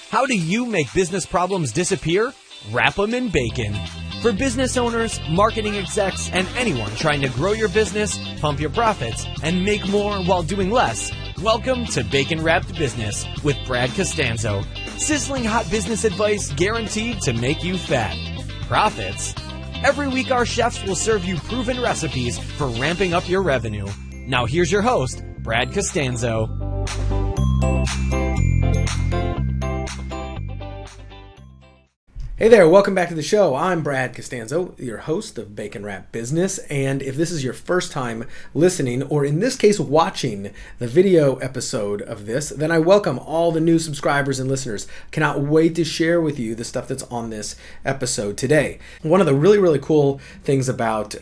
How do you make business problems disappear? Wrap them in bacon. For business owners, marketing execs, and anyone trying to grow your business, pump your profits, and make more while doing less, welcome to Bacon Wrapped Business with Brad Costanzo. Sizzling hot business advice guaranteed to make you fat. Profits? Every week our chefs will serve you proven recipes for ramping up your revenue. Now here's your host, Brad Costanzo. Hey there, welcome back to the show. I'm Brad Costanzo, your host of Bacon Wrap Business, and if this is your first time listening, or in this case watching the video episode of this, then I welcome all the new subscribers and listeners. Cannot wait to share with you the stuff that's on this episode today. One of the really cool things about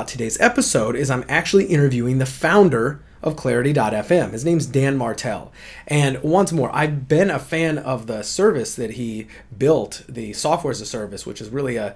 today's episode is I'm actually interviewing the founder of Clarity.fm. His name's Dan Martell. And once more, I've been a fan of the service that he built, the software as a service, which is really a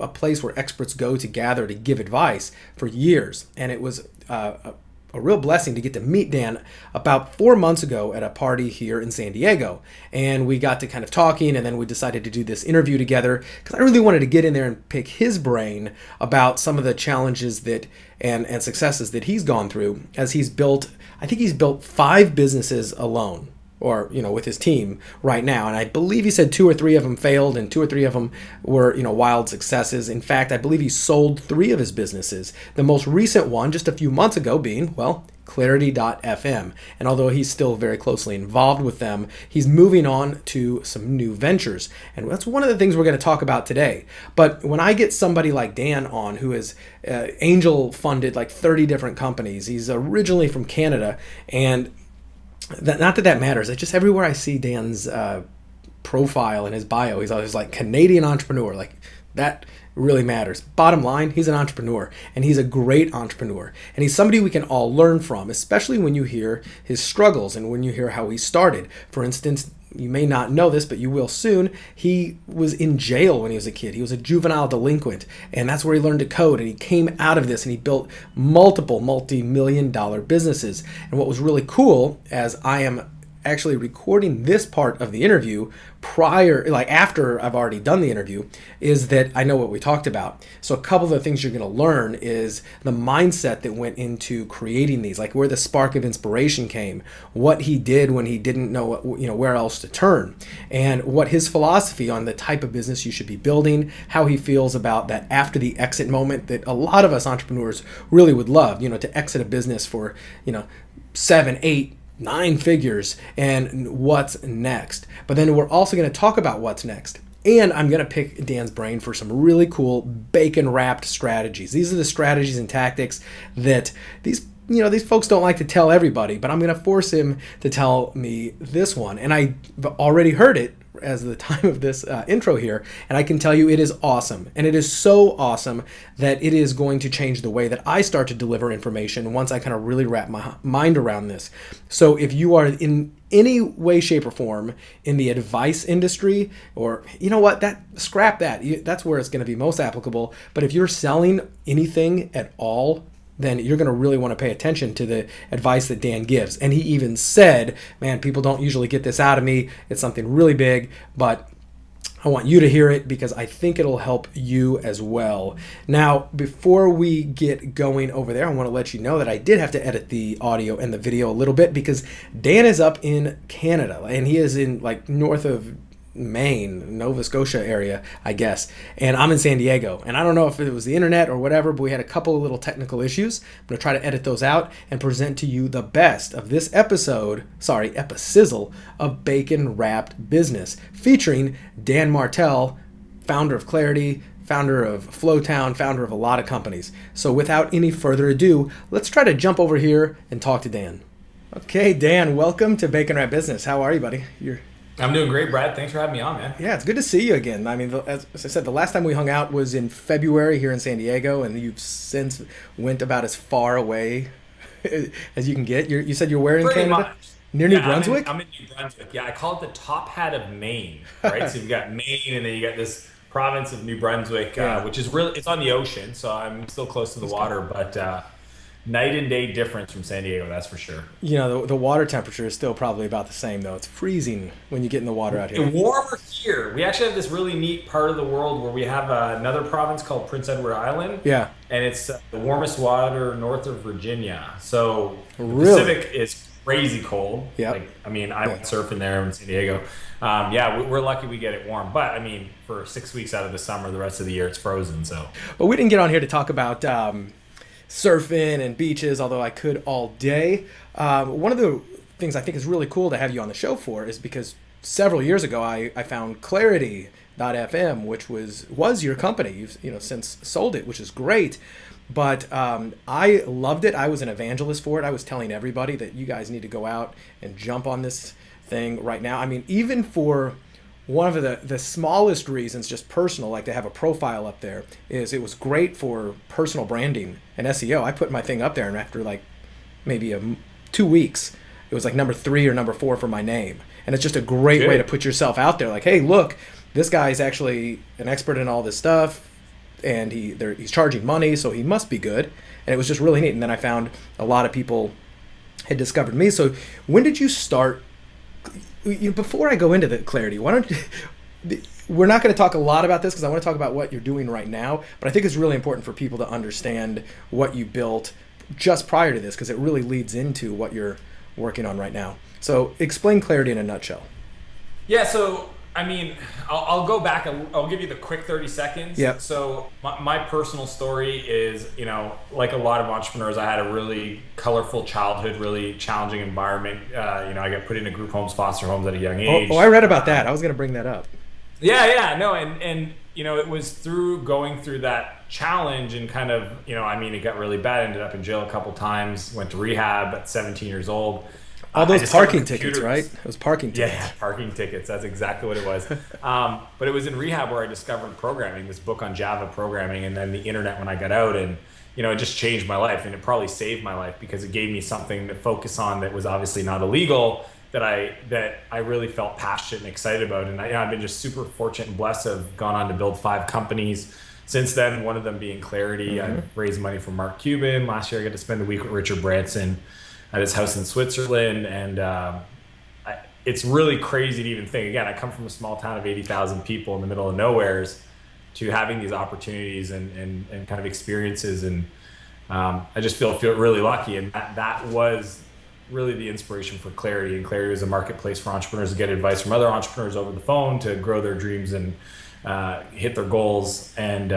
place where experts go to gather to give advice for years. And it was a real blessing to get to meet Dan about 4 months ago at a party here in San Diego. And we got to kind of talking, and then we decided to do this interview together because I really wanted to get in there and pick his brain about some of the challenges that and successes that he's gone through as he's built, I think he's built 5 businesses alone, or, with his team right now. And I believe he said 2 or 3 of them failed and 2 or 3 of them were, wild successes. In fact, I believe he sold 3 of his businesses. The most recent one, just a few months ago, being, Clarity.fm. And although he's still very closely involved with them, he's moving on to some new ventures. And that's one of the things we're going to talk about today. But when I get somebody like Dan on, who is angel funded like 30 different companies, he's originally from Canada, and not that matters. It's just everywhere I see Dan's profile and his bio, he's always like Canadian entrepreneur. Like, that really matters. Bottom line, he's an entrepreneur, and he's a great entrepreneur. And he's somebody we can all learn from, especially when you hear his struggles and when you hear how he started. For instance, you may not know this, but you will soon. He was in jail when he was a kid. He was a juvenile delinquent, and that's where he learned to code. And he came out of this, and he built multiple multi-million-dollar businesses. And what was really cool, as I am actually recording this part of the interview after I've already done the interview, is that I know what we talked about. So a couple of the things you're going to learn is the mindset that went into creating these, like where the spark of inspiration came, what he did when he didn't know where else to turn, and what his philosophy on the type of business you should be building, how he feels about that after the exit moment that a lot of us entrepreneurs really would love, to exit a business for 7, 8, 9 figures, and what's next. But then we're also going to talk about what's next. And I'm going to pick Dan's brain for some really cool bacon-wrapped strategies. These are the strategies and tactics that these folks don't like to tell everybody, but I'm going to force him to tell me this one. And I've already heard it as the time of this intro here, and I can tell you it is awesome. And it is so awesome that it is going to change the way that I start to deliver information once I kind of really wrap my mind around this. So if you are in any way, shape, or form in the advice industry, or scrap that. That's where it's going to be most applicable. But if you're selling anything at all, then you're going to really want to pay attention to the advice that Dan gives. And he even said, man, people don't usually get this out of me. It's something really big, but I want you to hear it because I think it'll help you as well. Now, before we get going over there, I want to let you know that I did have to edit the audio and the video a little bit because Dan is up in Canada, and he is in north of Maine, Nova Scotia area, I guess. And I'm in San Diego. And I don't know if it was the internet or whatever, but we had a couple of little technical issues. I'm going to try to edit those out and present to you the best of this episizzle of Bacon Wrapped Business, featuring Dan Martell, founder of Clarity, founder of Flowtown, founder of a lot of companies. So without any further ado, let's try to jump over here and talk to Dan. Okay, Dan, welcome to Bacon Wrapped Business. How are you, buddy? I'm doing great, Brad. Thanks for having me on, man. Yeah, it's good to see you again. I mean, as I said, the last time we hung out was in February here in San Diego, and you've since went about as far away as you can get. You said you're where in Pretty Canada? much. Near New Brunswick? I'm in New Brunswick. Yeah, I call it the top hat of Maine, right? So you've got Maine, and then you got this province of New Brunswick, which is it's on the ocean, so I'm still close to the water, but night and day difference from San Diego, that's for sure. You know, the water temperature is still probably about the same, though. It's freezing when you get in the water out here. It's warmer here. We actually have this really neat part of the world where we have another province called Prince Edward Island. Yeah. And it's the warmest water north of Virginia. So the Really? Pacific is crazy cold. Yep. Like, I mean, I went surfing there in San Diego. Yeah, we're lucky we get it warm. But I mean, for 6 weeks out of the summer, the rest of the year it's frozen. So. But we didn't get on here to talk about surfing and beaches, although I could all day. One of the things I think is really cool to have you on the show for is because several years ago I found Clarity.fm, which was your company. You've since sold it, which is great. But I loved it. I was an evangelist for it. I was telling everybody that you guys need to go out and jump on this thing right now. I mean, even for one of the smallest reasons, just personal, like to have a profile up there, is it was great for personal branding and SEO. I put my thing up there, and after like maybe 2 weeks, it was like number 3 or number 4 for my name. And it's just a great way to put yourself out there. Like, hey, look, this guy is actually an expert in all this stuff, and he's charging money, so he must be good. And it was just really neat. And then I found a lot of people had discovered me. So when did you start? Before I go into the Clarity, why don't we're not going to talk a lot about this because I want to talk about what you're doing right now, but I think it's really important for people to understand what you built just prior to this because it really leads into what you're working on right now. So explain Clarity in a nutshell. Yeah, so I mean, I'll go back. I'll give you the quick 30 seconds. Yeah. So my personal story is, like a lot of entrepreneurs, I had a really colorful childhood, really challenging environment. I got put into group homes, foster homes at a young age. Oh, I read about that. I was going to bring that up. Yeah, no, and it was through going through that challenge and kind of, it got really bad. Ended up in jail a couple times. Went to rehab at 17 years old. All those parking tickets, right? It was parking tickets. Yeah, parking tickets. That's exactly what it was. But it was in rehab where I discovered programming, this book on Java programming, and then the internet when I got out. And, it just changed my life. And it probably saved my life because it gave me something to focus on that was obviously not illegal, that I really felt passionate and excited about. And I've been just super fortunate and blessed to have gone on to build 5 companies since then, one of them being Clarity. Mm-hmm. I've raised money for Mark Cuban. Last year I got to spend a week with Richard Branson at his house in Switzerland, and it's really crazy to even think. Again, I come from a small town of 80,000 people in the middle of nowheres to having these opportunities and kind of experiences, and I just feel really lucky, and that was really the inspiration for Clarity. And Clarity was a marketplace for entrepreneurs to get advice from other entrepreneurs over the phone to grow their dreams and hit their goals, and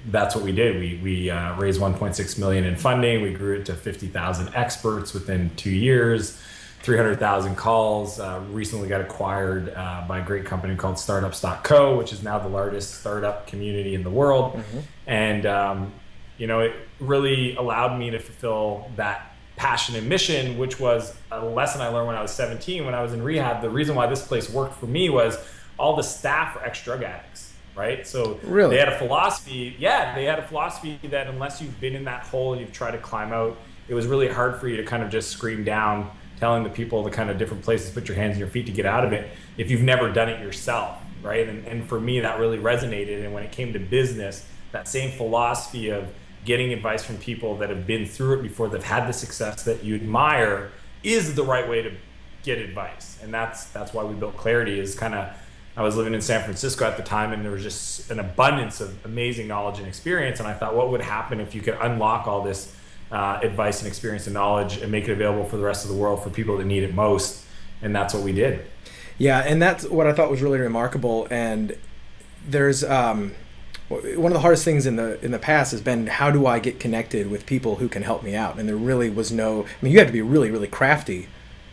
that's what we did. We raised 1.6 million in funding. We grew it to 50,000 experts within 2 years, 300,000 calls. Recently got acquired by a great company called Startups.co, which is now the largest startup community in the world. Mm-hmm. And it really allowed me to fulfill that passion and mission, which was a lesson I learned when I was 17 when I was in rehab. The reason why this place worked for me was all the staff were ex-drug addicts. Right. So really? They had a philosophy. Yeah. They had a philosophy that unless you've been in that hole and you've tried to climb out, it was really hard for you to kind of just scream down, telling the people the kind of different places, put your hands and your feet to get out of it if you've never done it yourself. Right. And for me, that really resonated. And when it came to business, that same philosophy of getting advice from people that have been through it before, they've had the success that you admire, is the right way to get advice. And that's why we built Clarity. Is kind of, I was living in San Francisco at the time, and there was just an abundance of amazing knowledge and experience. And I thought, what would happen if you could unlock all this advice and experience and knowledge and make it available for the rest of the world for people that need it most? And that's what we did. Yeah, and that's what I thought was really remarkable. And there's one of the hardest things in the past has been, how do I get connected with people who can help me out? And there really was no. I mean, you had to be really, really crafty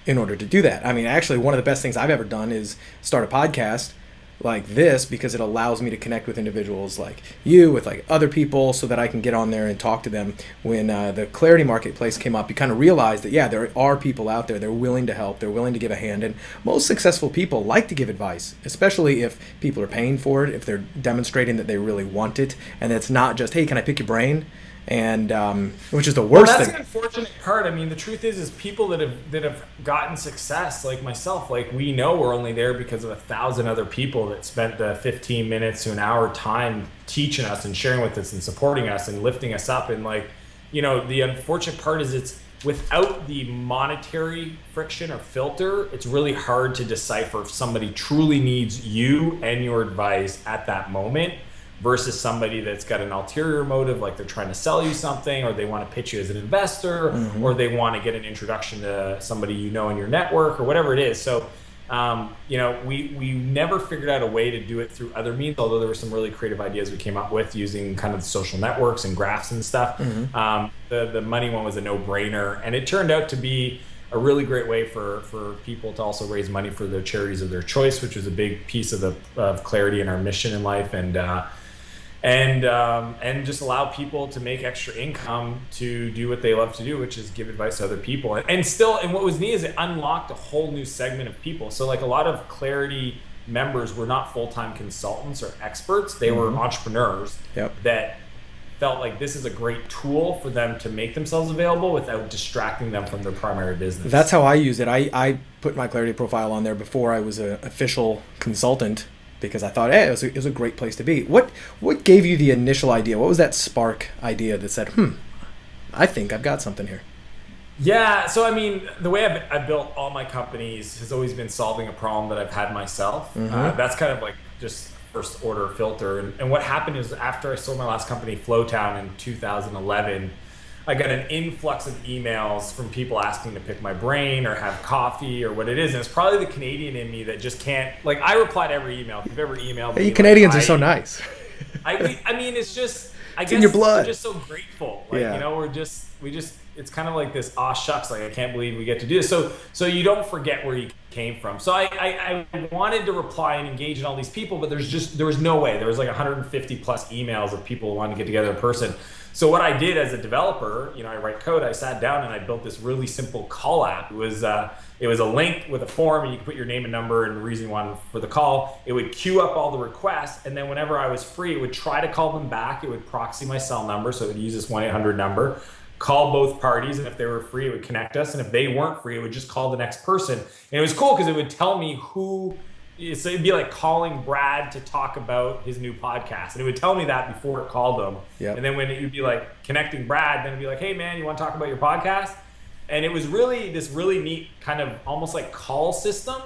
in order to do that. I mean, actually, one of the best things I've ever done is start a podcast like this, because it allows me to connect with individuals like you, with like other people, so that I can get on there and talk to them. When the Clarity Marketplace came up, you kind of realize that, yeah, there are people out there, they're willing to help, they're willing to give a hand, and most successful people like to give advice, especially if people are paying for it, if they're demonstrating that they really want it, and it's not just, hey, can I pick your brain? And which is the worst that's thing. That's the unfortunate part. I mean, the truth is people that have gotten success, like myself, like we know we're only there because of 1,000 other people that spent the 15 minutes to an hour time teaching us and sharing with us and supporting us and lifting us up. And like, the unfortunate part is it's without the monetary friction or filter, it's really hard to decipher if somebody truly needs you and your advice at that moment versus somebody that's got an ulterior motive, like they're trying to sell you something, or they want to pitch you as an investor, or they want to get an introduction to somebody in your network, or whatever it is. So, we never figured out a way to do it through other means, although there were some really creative ideas we came up with using kind of social networks and graphs and stuff. The money one was a no-brainer, and it turned out to be a really great way for people to also raise money for their charities of their choice, which was a big piece of clarity in our mission in life, and just allow people to make extra income to do what they love to do, which is give advice to other people. And what was neat is it unlocked a whole new segment of people. So like a lot of Clarity members were not full-time consultants or experts. They were entrepreneurs that felt like this is a great tool for them to make themselves available without distracting them from their primary business. That's how I use it. I put my Clarity profile on there before I was an official consultant, because I thought, hey, it was a great place to be. What gave you the initial idea? What was that spark idea that said, I think I've got something here? Yeah, so I mean, the way I've built all my companies has always been solving a problem that I've had myself. That's kind of like just first order filter. And what happened is after I sold my last company, Flowtown, in 2011, I got an influx of emails from people asking to pick my brain or have coffee or what it is. And it's probably the Canadian in me that just can't, like, I reply to every email. If you've ever emailed me. You Canadians are so nice. I mean, it's just, I guess in your blood. We're just so grateful. Like, it's kind of like this, shucks, like, I can't believe we get to do this. So you don't forget where you came from. So I wanted to reply and engage in all these people, but there was no way. There was like 150 plus emails of people who wanted to get together in person. So what I did as a developer, I write code, I sat down and I built this really simple call app. It was a link with a form, and you could put your name and number and the reason you wanted for the call. It would queue up all the requests, and then whenever I was free, it would try to call them back. It would proxy my cell number, so it would use this 1-800 number, call both parties, and if they were free, it would connect us, and if they weren't free, it would just call the next person. And it was cool because it would tell me who. So it'd be like calling Brad to talk about his new podcast. And it would tell me that before it called him. Yep. And then when it would be like connecting Brad, then it'd be like, hey man, you want to talk about your podcast? And it was really this really neat kind of almost like call system.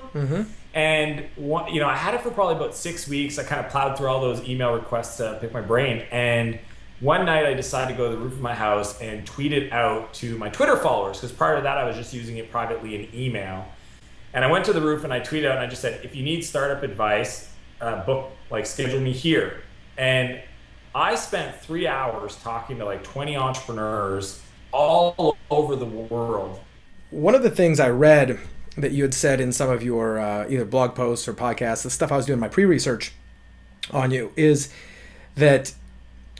And I had it for probably about 6 weeks. I kind of plowed through all those email requests to pick my brain. And one night I decided to go to the roof of my house and tweet it out to my Twitter followers, because prior to that I was just using it privately in email. And I went to the roof and I tweeted out and I just said, if you need startup advice, schedule me here. And I spent 3 hours talking to like 20 entrepreneurs all over the world. One of the things I read that you had said in some of your either blog posts or podcasts, the stuff I was doing my pre-research on you, is that,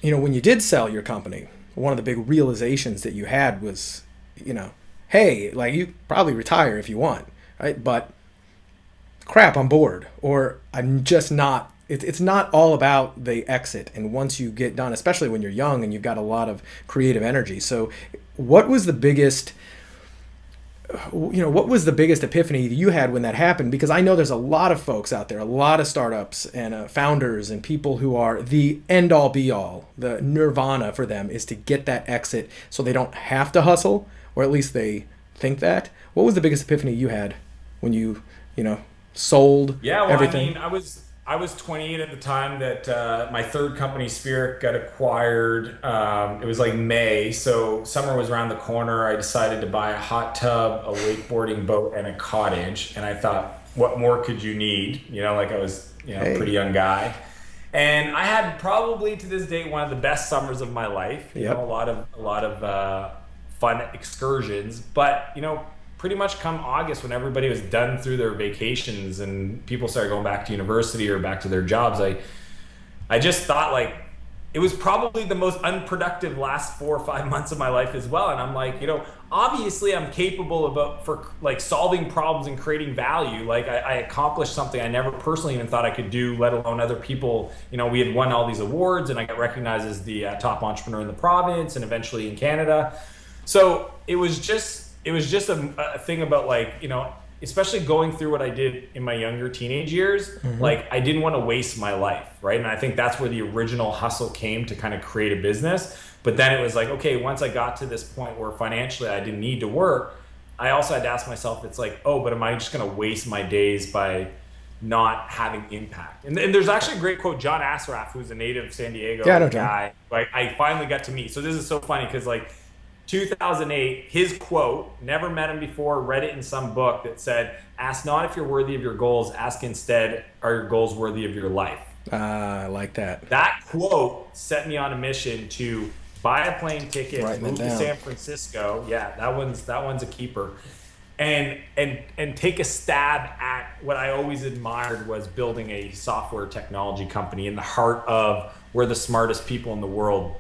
when you did sell your company, one of the big realizations that you had was, hey, like, you probably retire if you want. Right? But crap, I'm bored, or I'm just not. It's not all about the exit. And once you get done, especially when you're young and you've got a lot of creative energy. So what was the biggest, epiphany you had when that happened? Because I know there's a lot of folks out there, a lot of startups and founders and people who are the end all be all. The nirvana for them is to get that exit so they don't have to hustle, or at least they think that. What was the biggest epiphany you had when you sold everything? I mean, I was 28 at the time that my third company, Spirit, got acquired. It was like May, so summer was around the corner. I decided to buy a hot tub, a wakeboarding boat, and a cottage. And I thought, what more could you need? I was a pretty young guy. And I had probably to this date one of the best summers of my life. A lot of fun excursions, but pretty much come August, when everybody was done through their vacations and people started going back to university or back to their jobs, I just thought, like, it was probably the most unproductive last 4 or 5 months of my life as well. And I'm like, obviously I'm capable for solving problems and creating value. Like, I accomplished something I never personally even thought I could do, let alone other people. We had won all these awards, and I got recognized as the top entrepreneur in the province and eventually in Canada. So it was just a thing about, like, especially going through what I did in my younger teenage years, like I didn't want to waste my life, right? And I think that's where the original hustle came to kind of create a business. But then it was like, okay, once I got to this point where financially I didn't need to work, I also had to ask myself, it's like, oh, but am I just going to waste my days by not having impact? And there's actually a great quote, John Assaraf, who's a native San Diego guy, like I finally got to meet. So this is so funny because like 2008, his quote, never met him before, read it in some book that said, ask not if you're worthy of your goals, ask instead, are your goals worthy of your life? I like that. That quote set me on a mission to buy a plane ticket, move to San Francisco. Yeah, that one's a keeper. And take a stab at what I always admired was building a software technology company in the heart of where the smartest people in the world,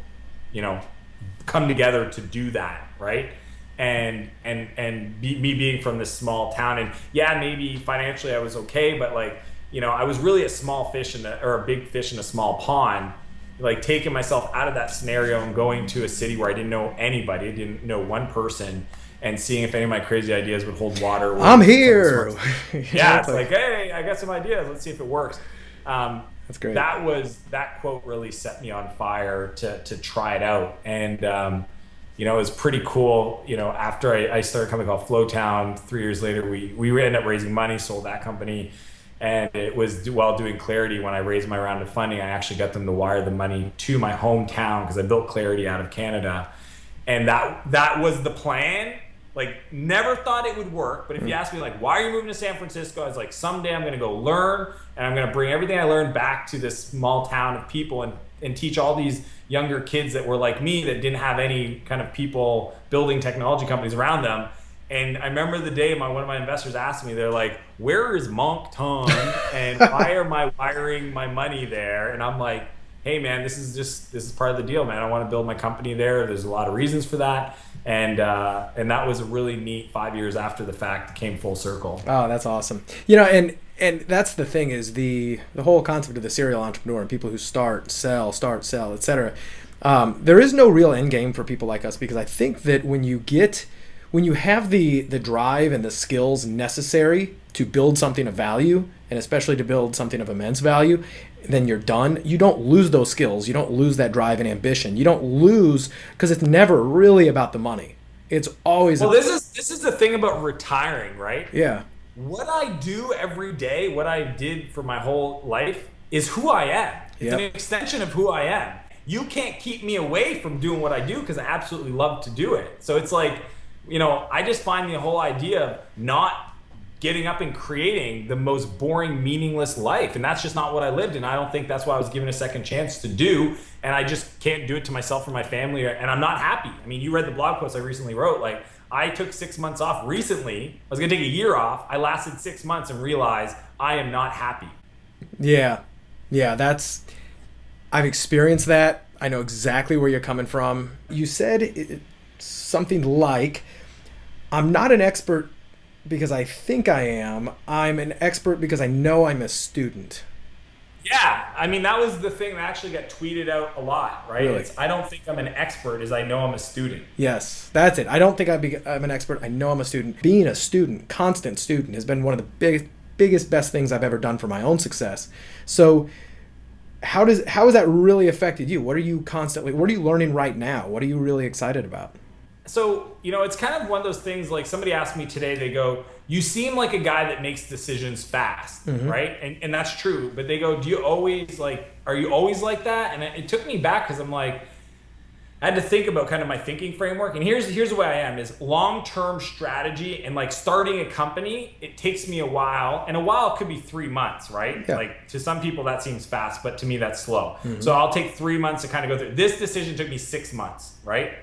come together to do that, right? And me being from this small town, and yeah, maybe financially I was okay, but like, I was really a small fish or a big fish in a small pond. Like taking myself out of that scenario and going to a city where I didn't know anybody, didn't know one person, and seeing if any of my crazy ideas would hold water. I'm here. Yeah, it's like, hey, I got some ideas. Let's see if it works. That's great. That quote really set me on fire to try it out. And, it was pretty cool. After I started a company called Flowtown, 3 years later, we ended up raising money, sold that company. And it was while doing Clarity, when I raised my round of funding, I actually got them to wire the money to my hometown because I built Clarity out of Canada. And that was the plan. Like, never thought it would work. But if you ask me, like, why are you moving to San Francisco? I was like, someday I'm going to go learn, and I'm going to bring everything I learned back to this small town of people and teach all these younger kids that were like me that didn't have any kind of people building technology companies around them. And I remember the day one of my investors asked me, they're like, where is Moncton? And why am I wiring my money there? And I'm like, hey man, this is part of the deal, man. I want to build my company there. There's a lot of reasons for that. And that was a really neat 5 years after the fact, came full circle. Oh, that's awesome. And that's the thing is the whole concept of the serial entrepreneur and people who start, sell, etc. There is no real end game for people like us, because I think that when you have the drive and the skills necessary to build something of value, and especially to build something of immense value, then you're done. You don't lose those skills. You don't lose that drive and ambition. You don't lose, because it's never really about the money. It's always this is the thing about retiring, right? Yeah. What I do every day, what I did for my whole life, is who I am. It's an extension of who I am. You can't keep me away from doing what I do, because I absolutely love to do it. So it's like, I just find the whole idea of not getting up and creating the most boring, meaningless life. And that's just not what I lived. And I don't think that's what I was given a second chance to do. And I just can't do it to myself or my family. And I'm not happy. I mean, you read the blog post I recently wrote. Like, I took 6 months off recently. I was going to take a year off. I lasted 6 months and realized I am not happy. Yeah. I've experienced that. I know exactly where you're coming from. You said something like, I'm not an expert because I think I am. I'm an expert because I know I'm a student. Yeah, I mean, that was the thing that actually got tweeted out a lot, right? Really? I don't think I'm an expert, as I know I'm a student. Yes, that's it. I don't think I'm an expert. I know I'm a student. Being a student, constant student, has been one of the biggest, best things I've ever done for my own success. So how has that really affected you? What are you learning right now? What are you really excited about? So, it's kind of one of those things, like somebody asked me today, they go, you seem like a guy that makes decisions fast, right? And that's true. But they go, are you always like that? And it took me back, because I'm like, I had to think about kind of my thinking framework. And here's the way I am, is long-term strategy and like starting a company, it takes me a while. And a while could be 3 months, right? Yeah. Like, to some people that seems fast, but to me that's slow. So I'll take 3 months to kind of go through. This decision took me 6 months, right?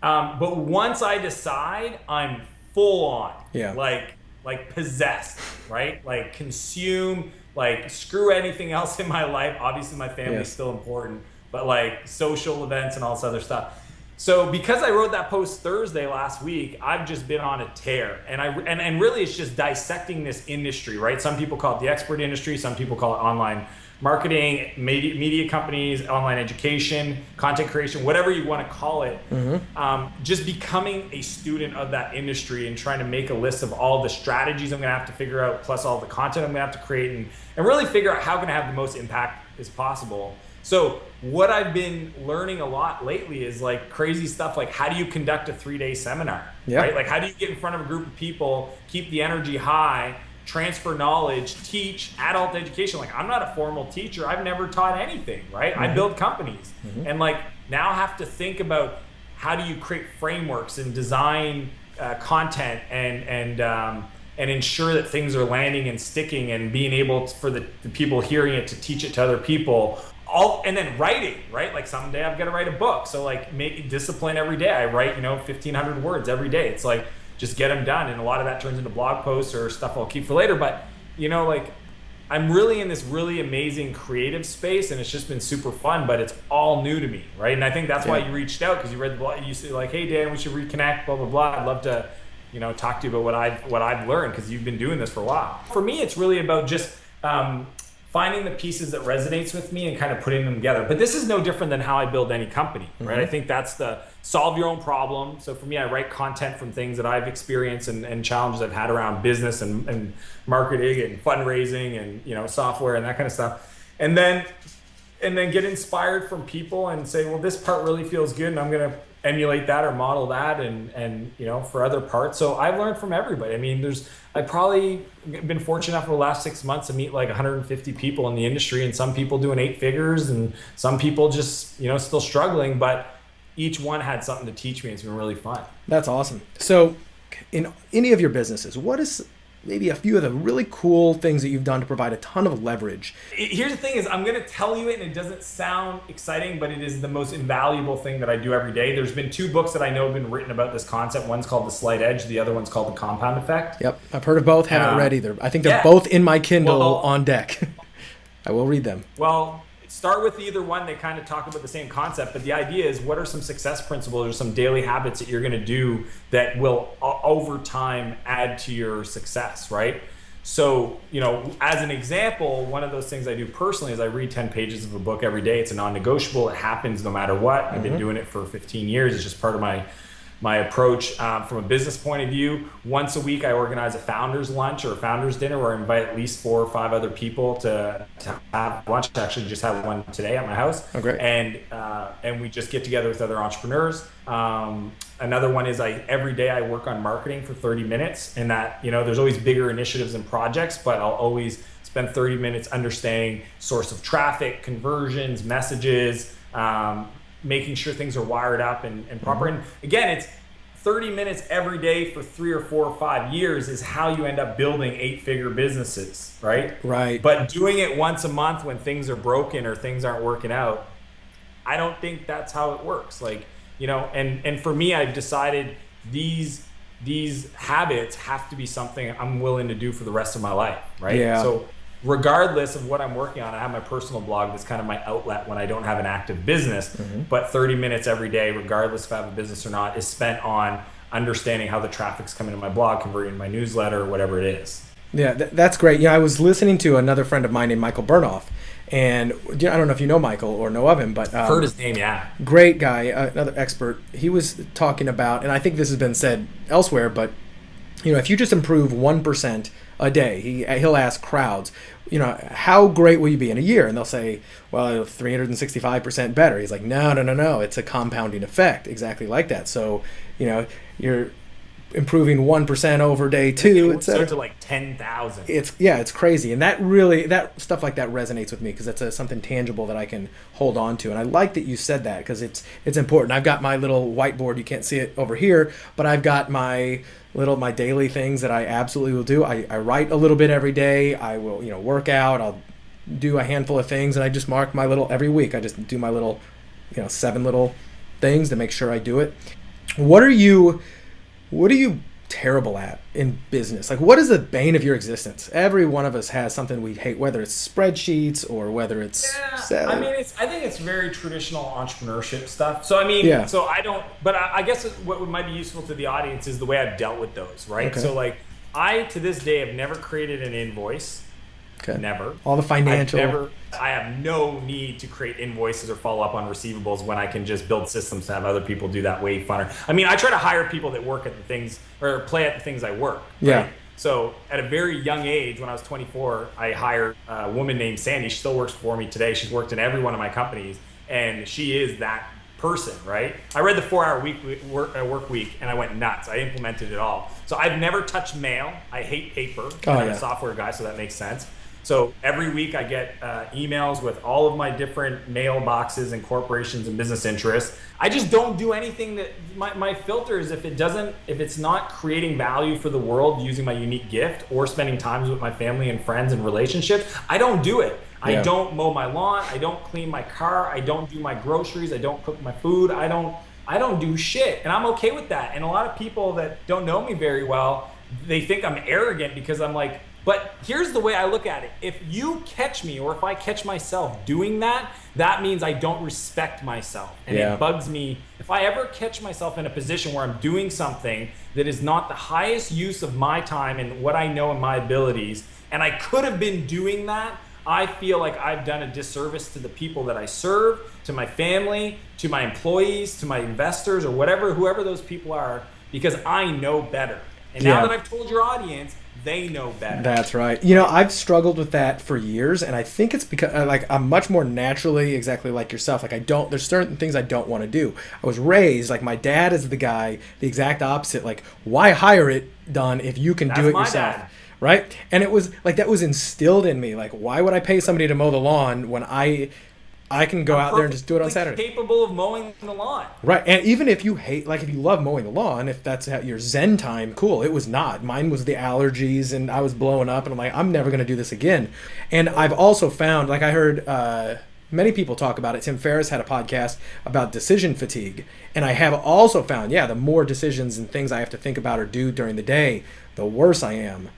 But once I decide, I'm full on, like possessed, right? Like consume, like screw anything else in my life. Obviously my family is still important, but like social events and all this other stuff. So because I wrote that post Thursday last week, I've just been on a tear, and really it's just dissecting this industry, right? Some people call it the expert industry, some people call it online marketing, media companies, online education, content creation, whatever you want to call it. Just becoming a student of that industry and trying to make a list of all the strategies I'm going to have to figure out, plus all the content I'm going to have to create, and really figure out how can I have the most impact as possible. So what I've been learning a lot lately is like crazy stuff like how do you conduct a 3-day seminar, right? Like how do you get in front of a group of people, keep the energy high, transfer knowledge, teach adult education. Like I'm not a formal teacher. I've never taught anything, right? I build companies and like now have to think about how do you create frameworks and design content and ensure that things are landing and sticking and being able to, for the people hearing it to teach it to other people. And then writing, right? Like someday I've got to write a book. So like make discipline every day. I write, 1,500 words every day. It's like, just get them done. And a lot of that turns into blog posts or stuff I'll keep for later. But, like I'm really in this really amazing creative space and it's just been super fun, but it's all new to me, right? And I think that's why you reached out, because you read the blog, you say like, hey Dan, we should reconnect, blah, blah, blah. I'd love to, talk to you about what I've learned, because you've been doing this for a while. For me, it's really about just finding the pieces that resonates with me and kind of putting them together. But this is no different than how I build any company, right? I think that's the solve your own problem. So for me, I write content from things that I've experienced and challenges I've had around business and marketing and fundraising and, software and that kind of stuff. And then get inspired from people and say, well, this part really feels good and I'm going to emulate that or model that and for other parts. So I've learned from everybody. I mean, I've probably been fortunate enough for the last 6 months to meet like 150 people in the industry, and some people doing 8 figures and some people just, still struggling, but each one had something to teach me. It's been really fun. That's awesome. So in any of your businesses, what is maybe a few of the really cool things that you've done to provide a ton of leverage? Here's the thing is I'm going to tell you it and it doesn't sound exciting, but it is the most invaluable thing that I do every day. There's been 2 books that I know have been written about this concept. One's called The Slight Edge. The other one's called The Compound Effect. Yep. I've heard of both. Haven't read either. I think they're both in my Kindle on deck. I will read them. Well, start with either one. They kind of talk about the same concept, but the idea is what are some success principles or some daily habits that you're going to do that will over time add to your success, right? So, as an example, one of those things I do personally is I read 10 pages of a book every day. It's a non-negotiable. It happens no matter what. I've been doing it for 15 years. It's just part of my approach. From a business point of view, once a week I organize a founder's lunch or a founder's dinner where I invite at least 4 or 5 other people to have lunch. I actually just had one today at my house. Oh, great. And we just get together with other entrepreneurs. Another one is every day I work on marketing for 30 minutes, and that, there's always bigger initiatives and projects, but I'll always spend 30 minutes understanding source of traffic, conversions, messages, making sure things are wired up and proper. And again, it's 30 minutes every day for 3 or 4 or 5 years is how you end up building 8-figure businesses, right? Right. But doing it once a month when things are broken or things aren't working out, I don't think that's how it works. Like, and for me, I've decided these habits have to be something I'm willing to do for the rest of my life, right? Yeah. So regardless of what I'm working on, I have my personal blog that's kind of my outlet when I don't have an active business, but 30 minutes every day, regardless if I have a business or not, is spent on understanding how the traffic's coming to my blog, converting my newsletter, or whatever it is. Yeah, that's great. I was listening to another friend of mine named Michael Burnoff, and I don't know if you know Michael or know of him, but heard his name, yeah. Great guy, another expert. He was talking about, and I think this has been said elsewhere, but if you just improve 1% a day, he'll ask crowds, how great will you be in a year? And they'll say, well, 365% better. He's like, no, it's a compounding effect, exactly like that. So, you're improving 1% over day 2. It starts to like 10,000. It's crazy, and that stuff like that resonates with me because it's something tangible that I can hold on to. And I like that you said that because it's important. I've got my little whiteboard. You can't see it over here, but I've got my daily things that I absolutely will do. I write a little bit every day. I will work out. I'll do a handful of things, and I just mark my little every week. I just do my little 7 little things to make sure I do it. What are you terrible at in business? Like, what is the bane of your existence? Every one of us has something we hate, whether it's spreadsheets or whether it's selling. I mean, I think it's very traditional entrepreneurship stuff. So I mean, so I don't, but I guess what might be useful to the audience is the way I've dealt with those, right? Okay. So like, I to this day have never created an invoice. Okay. Never. All the financial. I have no need to create invoices or follow up on receivables when I can just build systems to have other people do that way funner. I mean, I try to hire people that work at the things or play at the things I work. Yeah. Right? So at a very young age, when I was 24, I hired a woman named Sandy. She still works for me today. She's worked in every one of my companies, and she is that person, right? I read the 4-hour work week and I went nuts. I implemented it all. So I've never touched mail. I hate paper. I'm a software guy, so that makes sense. So every week I get emails with all of my different mailboxes and corporations and business interests. I just don't do anything that my filter is if it's not creating value for the world using my unique gift or spending time with my family and friends and relationships, I don't do it. I don't mow my lawn. I don't clean my car. I don't do my groceries. I don't cook my food. I don't do shit. And I'm okay with that. And a lot of people that don't know me very well, they think I'm arrogant because I'm like, but here's the way I look at it. If you catch me or if I catch myself doing that, that means I don't respect myself. And it bugs me. If I ever catch myself in a position where I'm doing something that is not the highest use of my time and what I know and my abilities, and I could have been doing that, I feel like I've done a disservice to the people that I serve, to my family, to my employees, to my investors, or whoever those people are, because I know better. And now that I've told your audience, they know better. That's right. You know, I've struggled with that for years, and I think it's because I'm much more naturally exactly like yourself. Like there's certain things I don't want to do. I was raised like my dad is the guy, the exact opposite. Like, why hire it done if you can do it yourself? Dad. Right? And it was like that was instilled in me. Like, why would I pay somebody to mow the lawn when I can go out there and just do it on Saturday? Capable of mowing the lawn. Right. And even if you if you love mowing the lawn, if that's your Zen time, cool. It was not. Mine was the allergies and I was blowing up and I'm like, I'm never going to do this again. And I've also found, like I heard many people talk about it. Tim Ferriss had a podcast about decision fatigue. And I have also found, the more decisions and things I have to think about or do during the day, the worse I am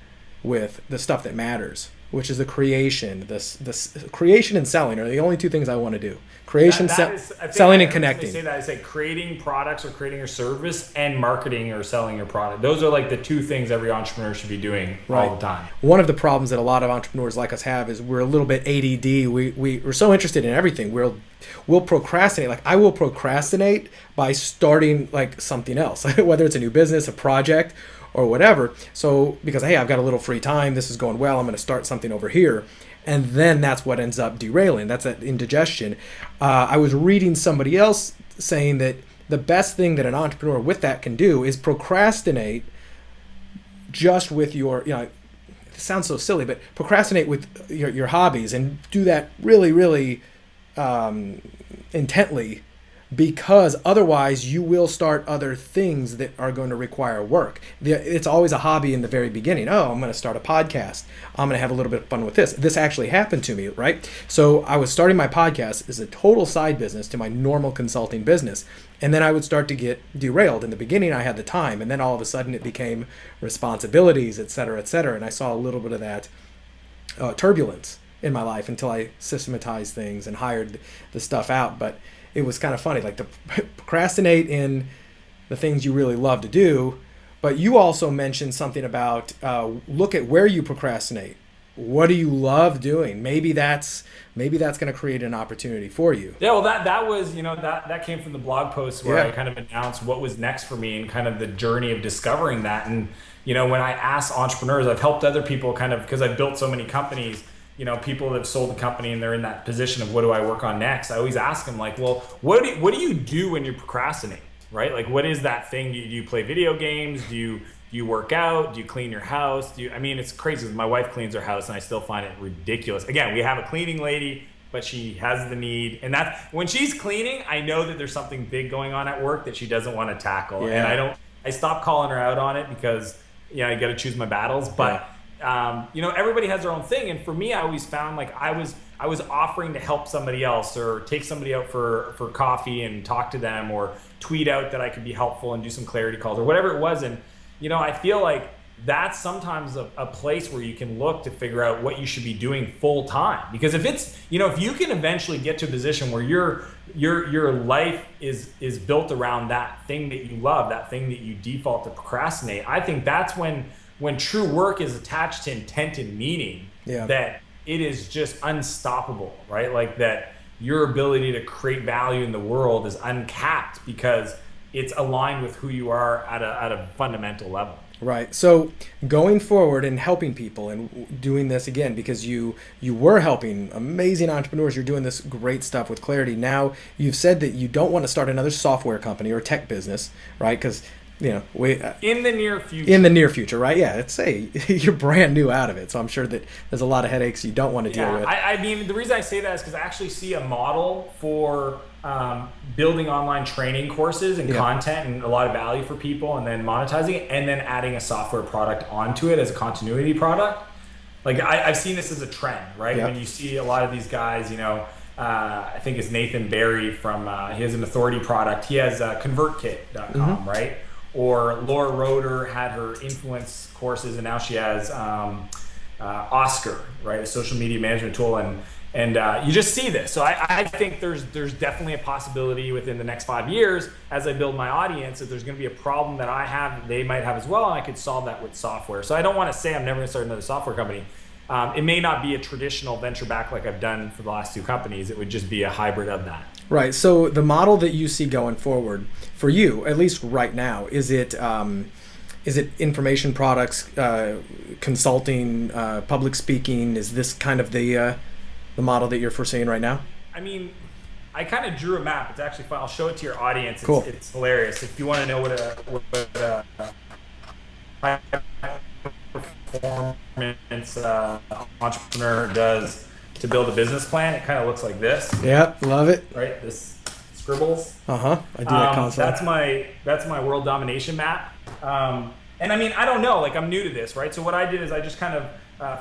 with the stuff that matters, which is the creation. This creation and selling are the only two things I want to do. Creation, selling, and connecting. I say creating products or creating your service and marketing or selling your product. Those are like the two things every entrepreneur should be doing all the time. One of the problems that a lot of entrepreneurs like us have is we're a little bit ADD. We're so interested in everything. We'll procrastinate. Like I will procrastinate by starting like something else, whether it's a new business, a project, or whatever. So because, hey, I've got a little free time, this is going well, I'm going to start something over here. And then that's what ends up derailing. That's that indigestion. I was reading somebody else saying that the best thing that an entrepreneur with that can do is procrastinate just with your, it sounds so silly, but procrastinate with your hobbies and do that really, really intently, because otherwise you will start other things that are going to require work. It's always a hobby in the very beginning. Oh, I'm going to start a podcast. I'm going to have a little bit of fun with this. This actually happened to me, right? So I was starting my podcast as a total side business to my normal consulting business. And then I would start to get derailed. In the beginning, I had the time. And then all of a sudden it became responsibilities, et cetera, et cetera. And I saw a little bit of that turbulence in my life until I systematized things and hired the stuff out. But it was kind of funny, like to procrastinate in the things you really love to do. But you also mentioned something about look at where you procrastinate. What do you love doing? Maybe that's going to create an opportunity for you. Yeah, well, that was, that came from the blog post where I kind of announced what was next for me and kind of the journey of discovering that. And, when I ask entrepreneurs, I've helped other people kind of, because I've built so many companies, people that have sold the company and they're in that position of what do I work on next? I always ask them like, well, what do you do when you procrastinate, right? Like, what is that thing? Do you play video games? Do you work out? Do you clean your house? It's crazy. My wife cleans her house and I still find it ridiculous. Again, we have a cleaning lady, but she has the need. And that when she's cleaning, I know that there's something big going on at work that she doesn't want to tackle. Yeah. And I stopped calling her out on it because, I got to choose my battles, but everybody has their own thing. And for me, I always found like I was offering to help somebody else or take somebody out for coffee and talk to them or tweet out that I could be helpful and do some clarity calls or whatever it was. And I feel like that's sometimes a place where you can look to figure out what you should be doing full time. Because if it's, if you can eventually get to a position where your life is built around that thing that you love, that thing that you default to procrastinate, I think that's when true work is attached to intent and meaning, that it is just unstoppable, right? Like that your ability to create value in the world is uncapped because it's aligned with who you are at a fundamental level. Right. So going forward and helping people and doing this again, because you were helping amazing entrepreneurs, you're doing this great stuff with Clarity. Now you've said that you don't want to start another software company or tech business, right? Because in the near future. In the near future, right? Yeah. Let's say you're brand new out of it, so I'm sure that there's a lot of headaches you don't want to deal with. I mean, the reason I say that is because I actually see a model for building online training courses and content and a lot of value for people, and then monetizing it, and then adding a software product onto it as a continuity product. Like I've seen this as a trend, right? When you see a lot of these guys, I think it's Nathan Barry from he has an authority product. He has ConvertKit.com, right? Or Laura Roeder had her influence courses, and now she has Oscar, right? A social media management tool, and you just see this. So I think there's definitely a possibility within the next 5 years, as I build my audience, that there's going to be a problem that I have, they might have as well, and I could solve that with software. So I don't want to say I'm never going to start another software company. It may not be a traditional venture back like I've done for the last 2 companies. It would just be a hybrid of that. Right. So the model that you see going forward for you, at least right now, is it information products, consulting, public speaking? Is this kind of the model that you're foreseeing right now? I mean, I kind of drew a map. It's actually fun. I'll show it to your audience. Cool. It's hilarious. If you want to know what a high performance entrepreneur does to build a business plan, it kind of looks like this. Yeah, love it. Right, this scribbles. I do that constantly. That's my world domination map. And I mean, I don't know. Like, I'm new to this, right? So what I did is I just kind of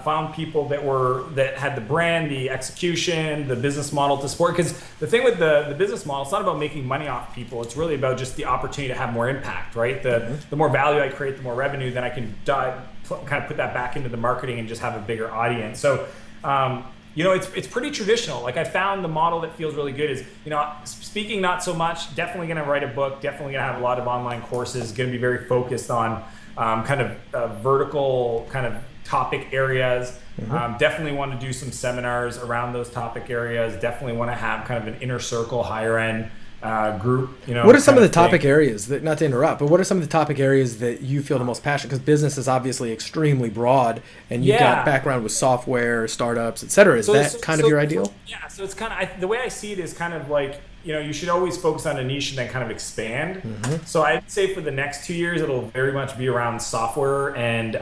found people that had the brand, the execution, the business model to support. Because the thing with the business model, it's not about making money off people. It's really about just the opportunity to have more impact, right? The more value I create, the more revenue, then I can kind of put that back into the marketing and just have a bigger audience. So, it's pretty traditional. Like, I found the model that feels really good is, speaking not so much, definitely going to write a book, definitely going to have a lot of online courses, going to be very focused on kind of vertical kind of topic areas. Definitely want to do some seminars around those topic areas. Definitely want to have kind of an inner circle, higher end group. What are some of the topic areas that, not to interrupt, but what are some of the topic areas that you feel the most passionate? Because business is obviously extremely broad, and you've got background with software, startups, etc. Is that kind of your ideal? Yeah. So it's kind of the way I see it is kind of like, you should always focus on a niche and then kind of expand. So I'd say for the next 2 years, it'll very much be around software and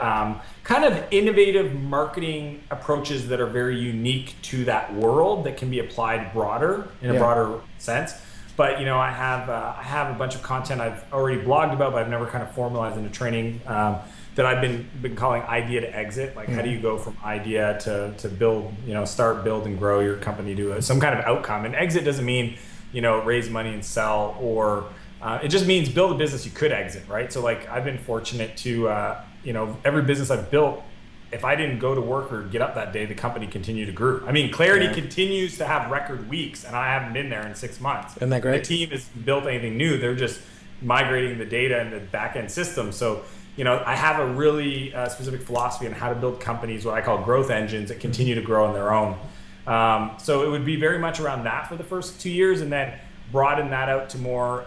kind of innovative marketing approaches that are very unique to that world that can be applied broader in a broader sense. But I have a bunch of content I've already blogged about, but I've never kind of formalized into training that I've been calling idea to exit. Like, how do you go from idea to build, start, build, and grow your company to some kind of outcome? And exit doesn't mean raise money and sell, or it just means build a business you could exit, right? So like, I've been fortunate to every business I've built, if I didn't go to work or get up that day, the company continued to grow. I mean, Clarity continues to have record weeks, and I haven't been there in 6 months. Isn't that great? The team hasn't built anything new. They're just migrating the data and the back-end system. So, I have a really specific philosophy on how to build companies, what I call growth engines, that continue to grow on their own. So it would be very much around that for the first 2 years, and then broaden that out to more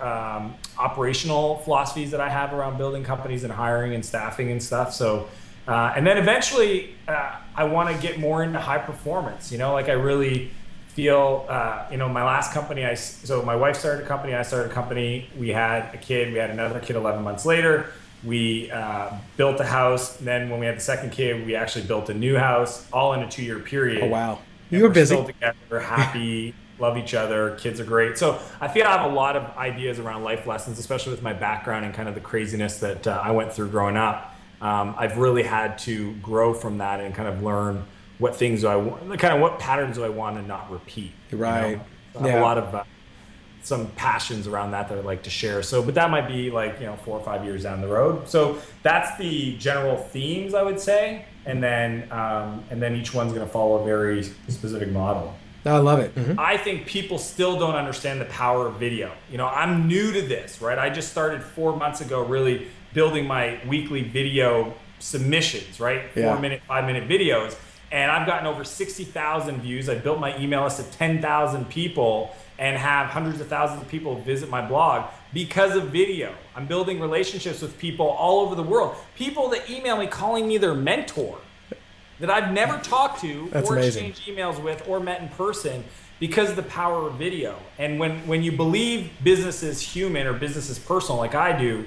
operational philosophies that I have around building companies and hiring and staffing and stuff. So, and then eventually I want to get more into high performance. Like, I really feel, my last company, so my wife started a company, I started a company, we had a kid, we had another kid 11 months later. We built a house. Then when we had the second kid, we actually built a new house, all in a 2-year period. Oh, wow. You were busy. Still together, happy, love each other. Kids are great. So I feel I have a lot of ideas around life lessons, especially with my background and kind of the craziness that I went through growing up. I've really had to grow from that and kind of learn what things do I want, kind of what patterns do I want to not repeat. Right. So I have a lot of some passions around that I'd like to share. So, but that might be like, 4 or 5 years down the road. So that's the general themes, I would say. And then each one's going to follow a very specific model. I love it. Mm-hmm. I think people still don't understand the power of video. I'm new to this, right? I just started 4 months ago, really building my weekly video submissions, right? Yeah. 4-minute, 5-minute videos. And I've gotten over 60,000 views. I built my email list of 10,000 people and have hundreds of thousands of people visit my blog because of video. I'm building relationships with people all over the world. People that email me calling me their mentor that I've never talked to or exchanged emails with or met in person because of the power of video. And when you believe business is human or business is personal like I do,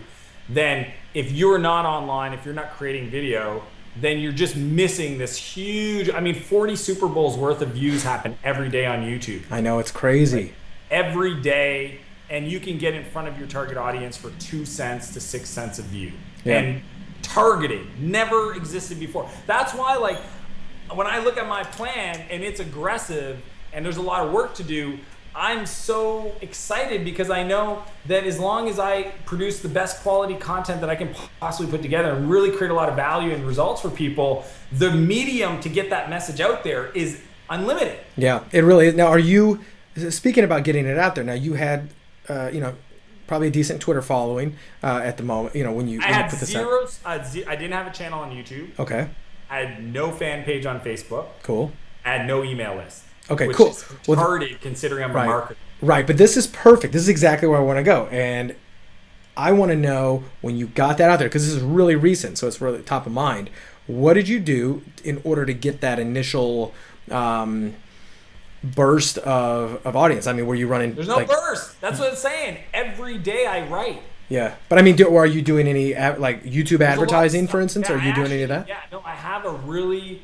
then if you're not online, if you're not creating video, then you're just missing this huge, 40 Super Bowls worth of views happen every day on YouTube. I know, it's crazy. Like, every day, and you can get in front of your target audience for 2 cents to 6 cents a view. Yeah. And targeting never existed before. That's why, like, when I look at my plan and it's aggressive and there's a lot of work to do, I'm so excited because I know that as long as I produce the best quality content that I can possibly put together and really create a lot of value and results for people, the medium to get that message out there is unlimited. Yeah, it really is. Now, are you, speaking about getting it out there, now you had, probably a decent Twitter following at the moment, when you I put this out. I didn't have a channel on YouTube. Okay. I had no fan page on Facebook. Cool. I had no email list. Okay, which cool. Is retarded considering I'm a marketer. Right, but this is perfect. This is exactly where I want to go. And I want to know when you got that out there, because this is really recent, so it's really top of mind. What did you do in order to get that initial burst of audience? Were you running... There's no burst. That's what it's saying. Every day I write. Yeah, but are you doing any YouTube advertising, for instance? Are you doing any of that? Yeah, no, I have a really...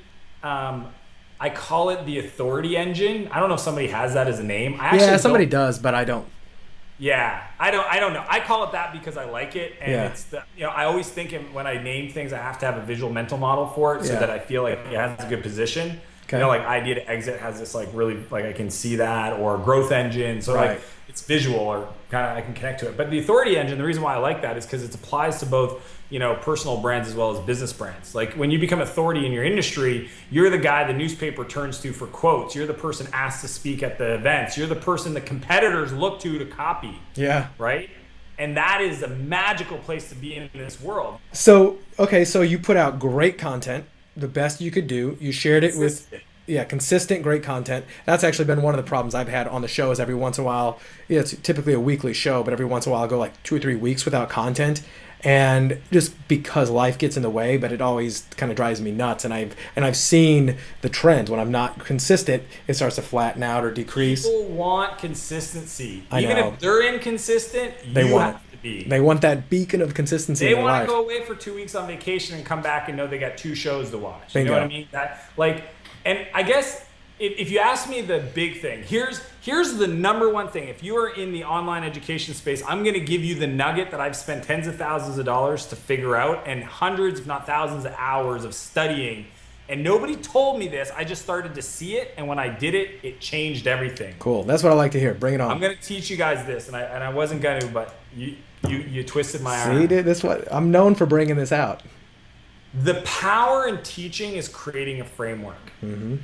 I call it the authority engine. I don't know if somebody has that as a name. Somebody does, but I don't. Yeah, I don't know. I call it that because I like it, and it's the I always think when I name things, I have to have a visual mental model for it so that I feel like it has a good position. Okay. Like idea to exit has this really I can see that, or growth engine. So it's visual, or kind of I can connect to it. But the authority engine, the reason why I like that is because it applies to both personal brands as well as business brands. Like when you become authority in your industry, you're the guy the newspaper turns to for quotes. You're the person asked to speak at the events. You're the person the competitors look to copy. Yeah. Right? And that is a magical place to be in this world. So you put out great content, the best you could do. You shared it with consistent, great content. That's actually been one of the problems I've had on the show is every once in a while, it's typically a weekly show, but every once in a while I'll go 2 or 3 weeks without content. And just because life gets in the way, but it always kind of drives me nuts. And I've seen the trend. When I'm not consistent, it starts to flatten out or decrease. People want consistency. Even if they're inconsistent, they have to be. They want that beacon of consistency in their life. They want to go away for 2 weeks on vacation and come back and know they got 2 shows to watch. Bingo. You know what I mean? And I guess if you ask me the big thing, here's the number one thing. If you are in the online education space, I'm going to give you the nugget that I've spent tens of thousands of dollars to figure out and hundreds, if not thousands of hours of studying. And nobody told me this. I just started to see it. And when I did it, it changed everything. Cool. That's what I like to hear. Bring it on. I'm going to teach you guys this. And I wasn't going to, but you twisted my arm. See, dude, that's what I'm known for, bringing this out. The power in teaching is creating a framework. Mm-hmm.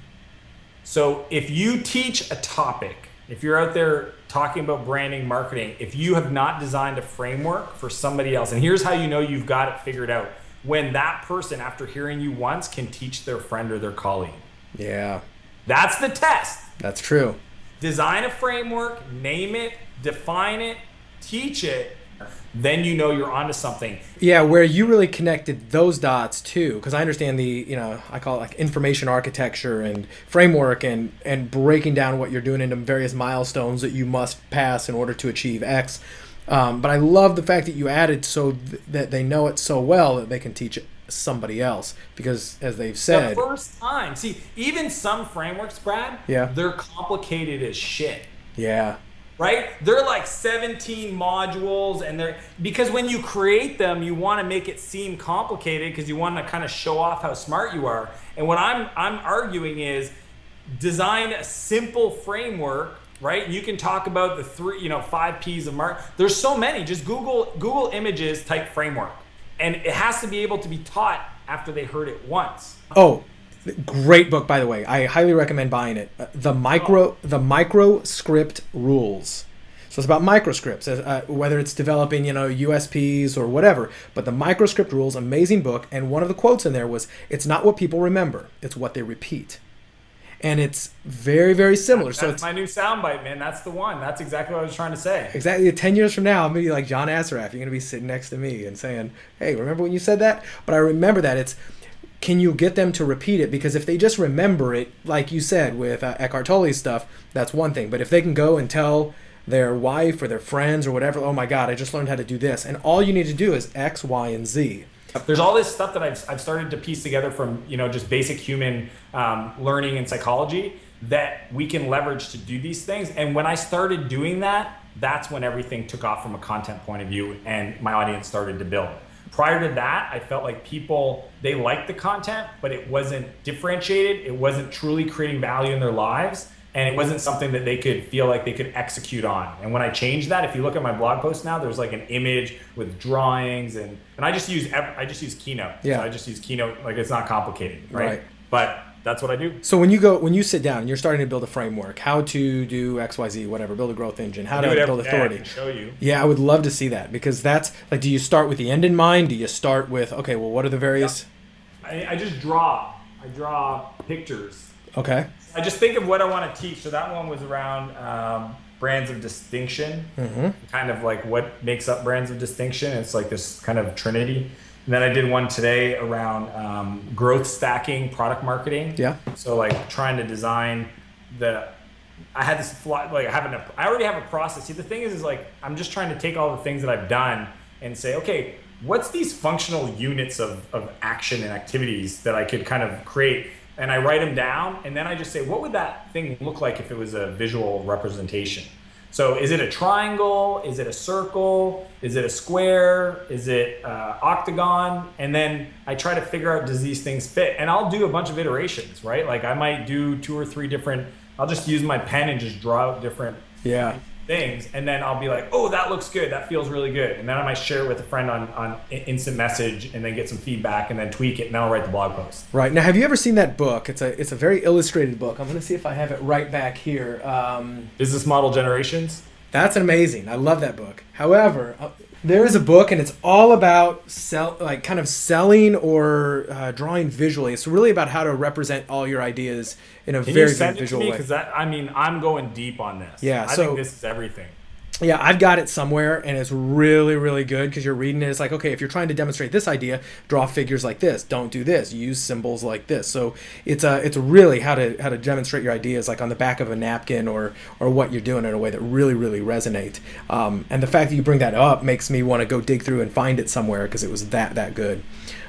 So if you teach a topic, if you're out there talking about branding, marketing, if you have not designed a framework for somebody else, and here's how you know you've got it figured out. When that person, after hearing you once, can teach their friend or their colleague. Yeah. That's the test. That's true. Design a framework, name it, define it, teach it, then you know you're onto something. Yeah, where you really connected those dots too, because I understand I call it information architecture and framework and breaking down what you're doing into various milestones that you must pass in order to achieve X. But I love the fact that you added so that they know it so well that they can teach it somebody else, because as they've said, the first time. See, even some frameworks, Brad, they're complicated as shit. Yeah. Right? They're 17 modules, and because when you create them, you want to make it seem complicated because you want to kind of show off how smart you are. And what I'm arguing is design a simple framework right? You can talk about the 5 P's of marketing. There's so many. Just Google images, type framework. And it has to be able to be taught after they heard it once. Oh, great book, by the way. I highly recommend buying it. The micro script rules. So it's about microscripts, whether it's developing, USPs or whatever. But the microscript rules, amazing book. And one of the quotes in there was, "It's not what people remember, it's what they repeat." And it's very, very similar. That's my new soundbite, man. That's the one. That's exactly what I was trying to say. Exactly. 10 years from now, I'm going to be like John Assaraf. You're going to be sitting next to me and saying, "Hey, remember when you said that?" But I remember that. Can you get them to repeat it? Because if they just remember it, like you said with Eckhart Tolle's stuff, that's one thing. But if they can go and tell their wife or their friends or whatever, "Oh my God, I just learned how to do this." And all you need to do is X, Y, and Z. There's all this stuff that I've started to piece together from, just basic human learning and psychology that we can leverage to do these things. And when I started doing that, that's when everything took off from a content point of view and my audience started to build. Prior to that, I felt like people, they liked the content, but it wasn't differentiated. It wasn't truly creating value in their lives. And it wasn't something that they could feel like they could execute on. And when I changed that, if you look at my blog post now, there's like an image with drawings and I just use Keynote. Yeah. So I just use Keynote, like it's not complicated, right? But that's what I do. So when you sit down and you're starting to build a framework, how to do XYZ, whatever, build a growth engine, how to build authority. I can show you. Yeah, I would love to see that, because that's like, do you start with the end in mind? Do you start with, okay, well, what are the various? I just draw. I draw pictures. Okay. I just think of what I want to teach. So that one was around brands of distinction, kind of like what makes up brands of distinction. It's like this kind of trinity. And then I did one today around growth stacking product marketing. Yeah. So like trying to design I had this I already have a process. See, the thing is like, I'm just trying to take all the things that I've done and say, okay, what's these functional units of action and activities that I could kind of create? And I write them down, and then I just say, what would that thing look like if it was a visual representation? So is it a triangle? Is it a circle? Is it a square? Is it octagon? And then I try to figure out, does these things fit? And I'll do a bunch of iterations, right? Like I might do 2 or 3 different, I'll just use my pen and just draw out different things. And then I'll be like, oh, that looks good. That feels really good. And then I might share it with a friend on instant message and then get some feedback and then tweak it. And then I'll write the blog post. Right. Now, have you ever seen that book? It's a very illustrated book. I'm going to see if I have it right back here. Business Model Generations. That's amazing. I love that book. However, there is a book, and it's all about kind of selling or drawing visually. It's really about how to represent all your ideas in a very visual way. Because I'm going deep on this. Yeah, I think this is everything. Yeah, I've got it somewhere, and it's really, really good because you're reading it. It's like, okay, if you're trying to demonstrate this idea, draw figures like this. Don't do this. Use symbols like this. So it's really how to demonstrate your ideas, like on the back of a napkin or what you're doing in a way that really, really resonate. And the fact that you bring that up makes me want to go dig through and find it somewhere because it was that good.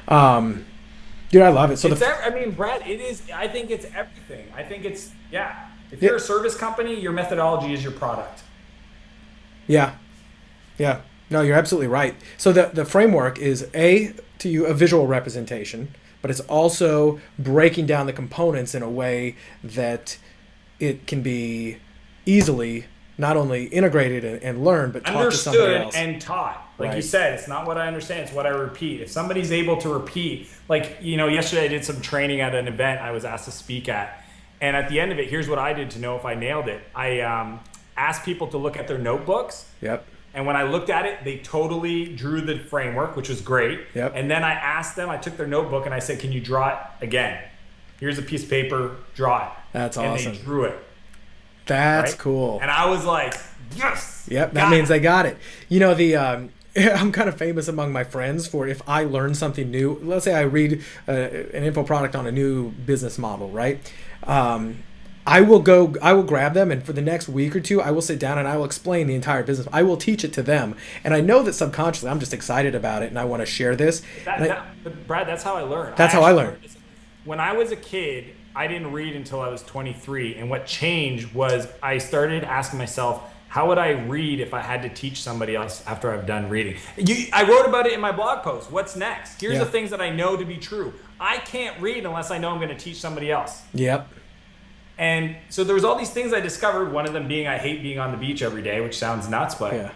Dude, I love it. So Brad, it is. I think it's everything. I think it's If you're a service company, your methodology is your product. Yeah. No, you're absolutely right. So the framework is a visual representation, but it's also breaking down the components in a way that it can be easily not only integrated and learned, but taught to somebody else. Understood and taught. Like you said, it's not what I understand, it's what I repeat. If somebody's able to repeat, like, yesterday I did some training at an event I was asked to speak at. And at the end of it, here's what I did to know if I nailed it. I asked people to look at their notebooks. Yep. And when I looked at it, they totally drew the framework, which was great. Yep. And then I asked them, I took their notebook and I said, can you draw it again? Here's a piece of paper, draw it. That's awesome. And they drew it. That's cool. And I was like, yes. Yep, that means they got it. I'm kind of famous among my friends for, if I learn something new, let's say I read an info product on a new business model, right? I will grab them, and for the next week or two, I will sit down and I will explain the entire business. I will teach it to them. And I know that subconsciously I'm just excited about it and I want to share this. Brad, that's how I learned. That's how I learned. When I was a kid, I didn't read until I was 23. And what changed was I started asking myself, how would I read if I had to teach somebody else after I've done reading? I wrote about it in my blog post. What's next? Here's the things that I know to be true. I can't read unless I know I'm going to teach somebody else. Yep. And so there was all these things I discovered. One of them being I hate being on the beach every day, which sounds nuts, but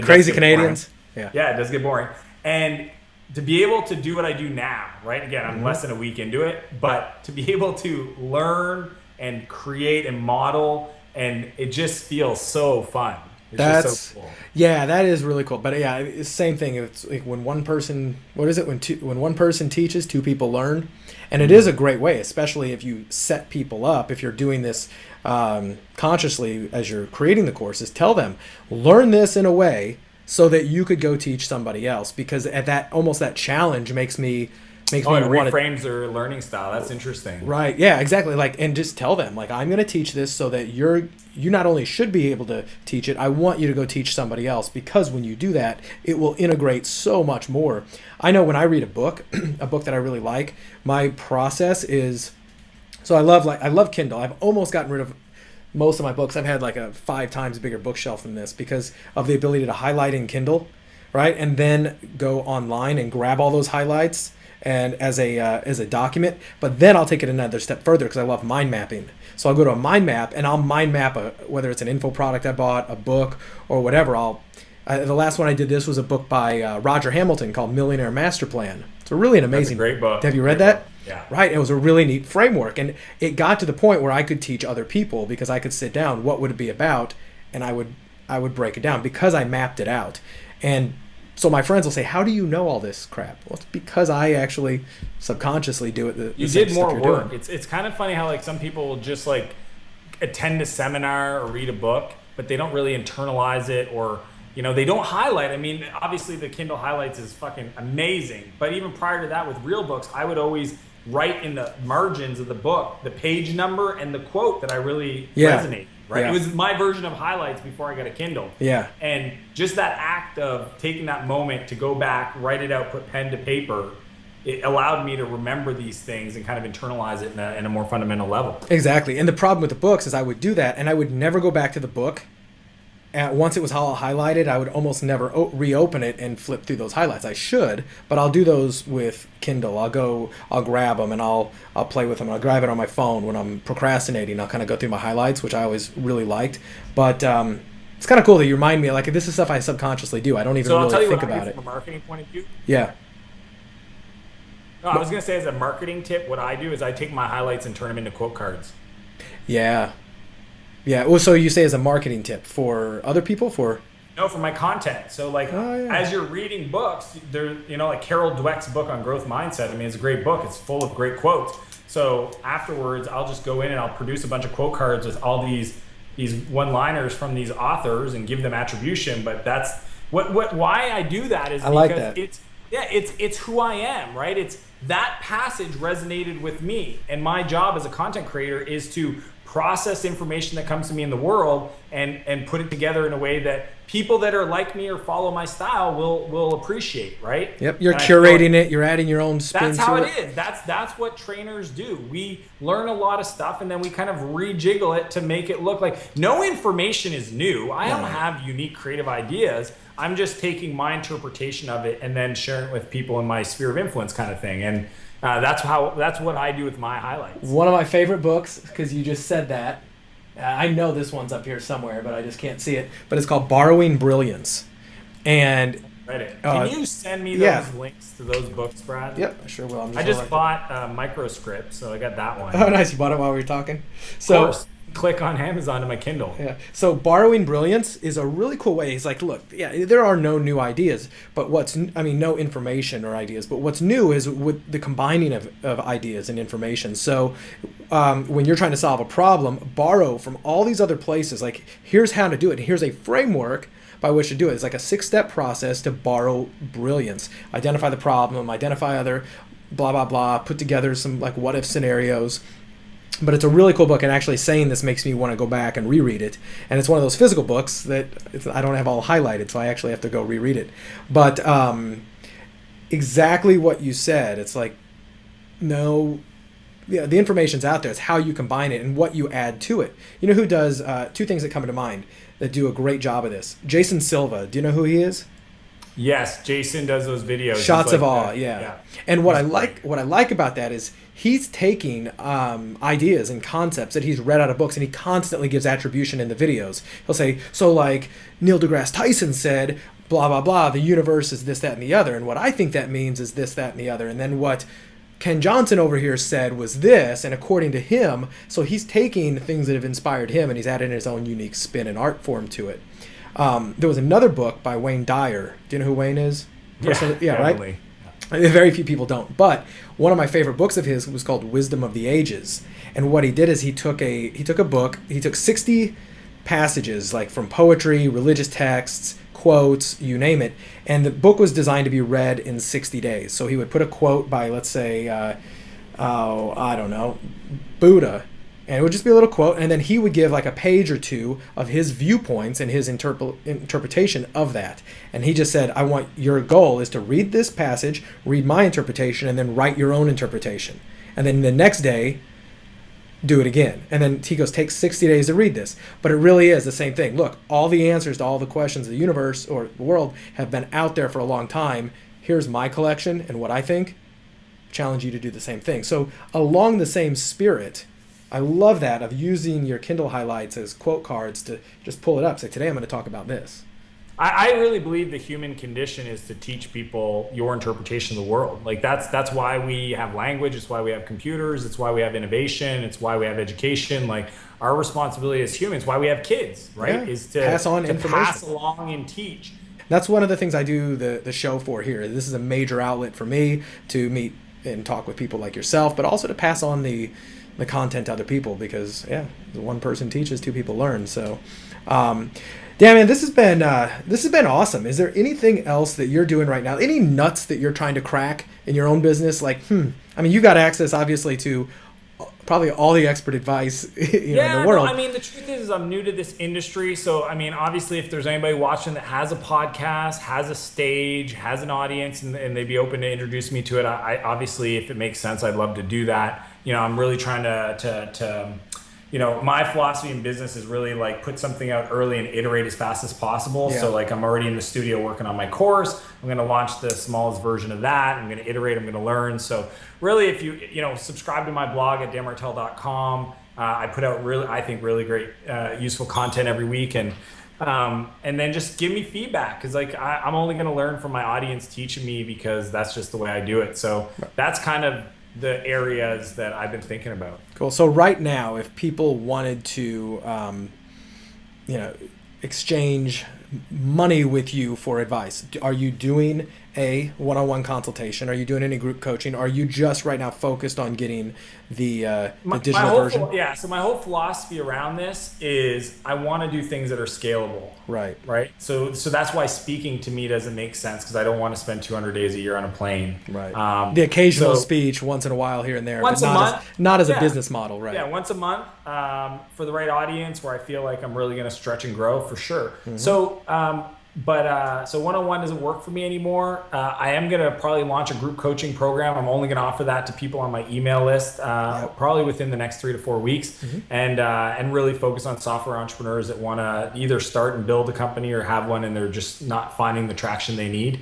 crazy Canadians. Yeah, it does get boring. And to be able to do what I do now, right? Again, I'm less than a week into it, but to be able to learn and create and model, and it just feels so fun. It's just so cool. Yeah, that is really cool. But yeah, it's the same thing. It's like when one person, when one person teaches, two people learn. And it is a great way, especially if you set people up, if you're doing this consciously as you're creating the courses, tell them, learn this in a way so that you could go teach somebody else, because at that challenge makes me it reframes their learning style. That's interesting. Right. Yeah, exactly. And just tell them, I'm going to teach this so that you not only should be able to teach it, I want you to go teach somebody else, because when you do that, it will integrate so much more. I know when I read a book, a book that I really like, my process is, so I love Kindle. I've almost gotten rid of most of my books. I've had a 5 times bigger bookshelf than this because of the ability to highlight in Kindle, right? And then go online and grab all those highlights and as a document. But then I'll take it another step further because I love mind mapping. So I'll go to a mind map and I'll mind map whether it's an info product I bought, a book, or whatever. The last one I did this was a book by Roger Hamilton called Millionaire Master Plan. It's really an amazing great book. Have you read that? Yeah. Right. It was a really neat framework, and it got to the point where I could teach other people because I could sit down, what would it be about, and I would break it down because I mapped it out. And so my friends will say, "How do you know all this crap?" Well, it's because I actually subconsciously do it. You did more work. It's kind of funny how some people will just attend a seminar or read a book, but they don't really internalize it, or they don't highlight. I mean, obviously the Kindle highlights is fucking amazing, but even prior to that with real books, I would always write in the margins of the book the page number and the quote that I really resonated. Right, It was my version of highlights before I got a Kindle. Yeah, and just that act of taking that moment to go back, write it out, put pen to paper, it allowed me to remember these things and kind of internalize it in a more fundamental level. Exactly. And the problem with the books is I would do that, and I would never go back to the book. Once it was all highlighted, I would almost never reopen it and flip through those highlights. I should, but I'll do those with Kindle. I'll grab them and I'll play with them. I'll grab it on my phone when I'm procrastinating. I'll kind of go through my highlights, which I always really liked. But it's kind of cool that you remind me. This is stuff I subconsciously do. I don't even really think about it. From a marketing point of view. Yeah. No, I was going to say as a marketing tip, what I do is I take my highlights and turn them into quote cards. Yeah. Yeah. Well, so you say as a marketing tip for other people? No, for my content. So as you're reading books, there, Carol Dweck's book on growth mindset. I mean, it's a great book. It's full of great quotes. So afterwards, I'll just go in and I'll produce a bunch of quote cards with all these one-liners from these authors and give them attribution. But that's why I do that is because it's who I am, right? It's that passage resonated with me, and my job as a content creator is to process information that comes to me in the world and put it together in a way that people that are like me or follow my style will appreciate, right? Yep, you're curating it, you're adding your own spin to it. That's how it is. That's what trainers do. We learn a lot of stuff and then we kind of rejiggle it to make it look like no information is new. I don't have unique creative ideas. I'm just taking my interpretation of it and then sharing it with people in my sphere of influence kind of thing. And that's what I do with my highlights. One of my favorite books, because you just said that. I know this one's up here somewhere, but I just can't see it. But it's called Borrowing Brilliance. And can you send me those links to those books, Brad? Yep, I sure will. I just bought Microscript, so I got that one. Oh, nice. You bought it while we were talking? Of course. Click on Amazon to my Kindle. Yeah. So Borrowing Brilliance is a really cool way. He's like, look, there are no new ideas, but no information or ideas, but what's new is with the combining of ideas and information. So when you're trying to solve a problem, borrow from all these other places. Like, here's how to do it. Here's a framework by which to do it. It's like a 6-step process to borrow brilliance. Identify the problem, identify other blah, blah, blah, put together some what if scenarios. But it's a really cool book, and actually saying this makes me want to go back and reread it. And it's one of those physical books that I don't have all highlighted, so I actually have to go reread it. But exactly what you said, it's the information's out there. It's how you combine it and what you add to it. You know who does, 2 things that come to mind that do a great job of this? Jason Silva. Do you know who he is? Yes, Jason does those videos. Shots He's of like awe, yeah. And what I like about that is he's taking ideas and concepts that he's read out of books, and he constantly gives attribution in the videos. He'll say, so like Neil deGrasse Tyson said, blah, blah, blah, the universe is this, that, and the other. And what I think that means is this, that, and the other. And then what Ken Johnson over here said was this, and according to him, so he's taking things that have inspired him and he's adding his own unique spin and art form to it. There was another book by Wayne Dyer. Do you know who Wayne is? Yeah, right? Very few people don't. But one of my favorite books of his was called Wisdom of the Ages. And what he did is he took a book, he took 60 passages, like from poetry, religious texts, quotes, you name it, and the book was designed to be read in 60 days. So he would put a quote by, let's say, I don't know, Buddha, and it would just be a little quote, and then he would give like a page or two of his viewpoints and his interpretation of that. And he just said, your goal is to read this passage, read my interpretation, and then write your own interpretation. And then the next day, do it again. And then he goes, take 60 days to read this. But it really is the same thing. Look, all the answers to all the questions of the universe or the world have been out there for a long time. Here's my collection and what I think. Challenge you to do the same thing. So along the same spirit, I love that of using your Kindle highlights as quote cards to just pull it up. Say, today I'm going to talk about this. I really believe the human condition is to teach people your interpretation of the world. Like that's why we have language. It's why we have computers. It's why we have innovation. It's why we have education. Like our responsibility as humans, why we have kids, right? Yeah. Is to pass on information, pass along and teach. That's one of the things I do the show for here. This is a major outlet for me to meet and talk with people like yourself, but also to pass on the content to other people, because one person teaches, two people learn. So man, this has been awesome. Is there anything else that you're doing right now, any nuts that you're trying to crack in your own business? Like I mean, you got access obviously to probably all the expert advice in the world. No, I mean, the truth is I'm new to this industry. So, I mean, obviously if there's anybody watching that has a podcast, has a stage, has an audience, and they'd be open to introduce me to it, I obviously, if it makes sense, I'd love to do that. I'm really trying to my philosophy in business is really like put something out early and iterate as fast as possible. Yeah. So like I'm already in the studio working on my course. I'm going to launch the smallest version of that. I'm going to iterate. I'm going to learn. So really, if you subscribe to my blog at danmartell.com, I put out really great, useful content every week. And then just give me feedback, because like I'm only going to learn from my audience teaching me, because that's just the way I do it. So that's kind of the areas that I've been thinking about. Cool. So right now, if people wanted to, exchange money with you for advice, are you doing a one-on-one consultation? Are you doing any group coaching? Are you just right now focused on getting the digital version? So my whole philosophy around this is I want to do things that are scalable. Right. So that's why speaking to me doesn't make sense, because I don't want to spend 200 days a year on a plane. Right. The occasional speech once in a while here and there. Once a month. Not as a business model, right? Yeah, once a month for the right audience where I feel like I'm really going to stretch and grow for sure. Mm-hmm. So one-on-one doesn't work for me anymore. I am going to probably launch a group coaching program. I'm only going to offer that to people on my email list, probably within the next 3 to 4 weeks, mm-hmm. and really focus on software entrepreneurs that want to either start and build a company or have one and they're just not finding the traction they need.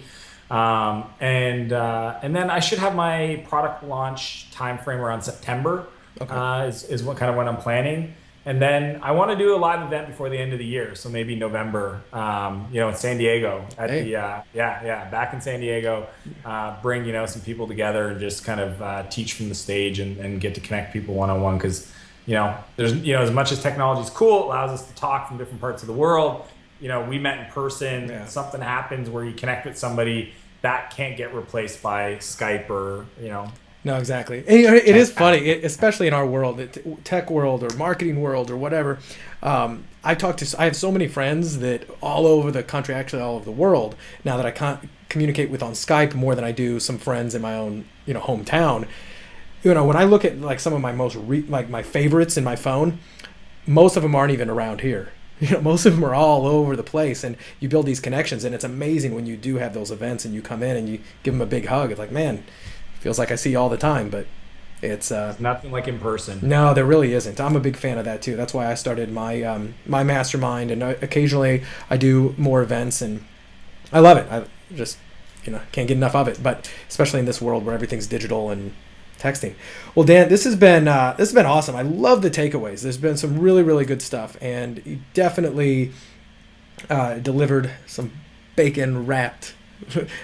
And then I should have my product launch timeframe around September. Okay. Is what kind of when I'm planning. And then I want to do a live event before the end of the year. So maybe November, in San Diego back in San Diego, bring, some people together and just kind of teach from the stage and get to connect people one-on-one. Cause there's, as much as technology is cool, it allows us to talk from different parts of the world. We met in person, something happens where you connect with somebody that can't get replaced by Skype or. No, exactly. And, it is funny, especially in our world, tech world or marketing world or whatever. I have so many friends that all over the country, actually all over the world, now that I can't communicate with on Skype more than I do some friends in my own, hometown. When I look at like some of my most my favorites in my phone, most of them aren't even around here. Most of them are all over the place, and you build these connections, and it's amazing when you do have those events and you come in and you give them a big hug. It's like, man, feels like I see you all the time, but it's nothing like in person. No, there really isn't. I'm a big fan of that too. That's why I started my my mastermind, and occasionally I do more events, and I love it. I just, can't get enough of it. But especially in this world where everything's digital and texting. Well, Dan, this has been awesome. I love the takeaways. There's been some really, really good stuff, and you definitely delivered some bacon wrapped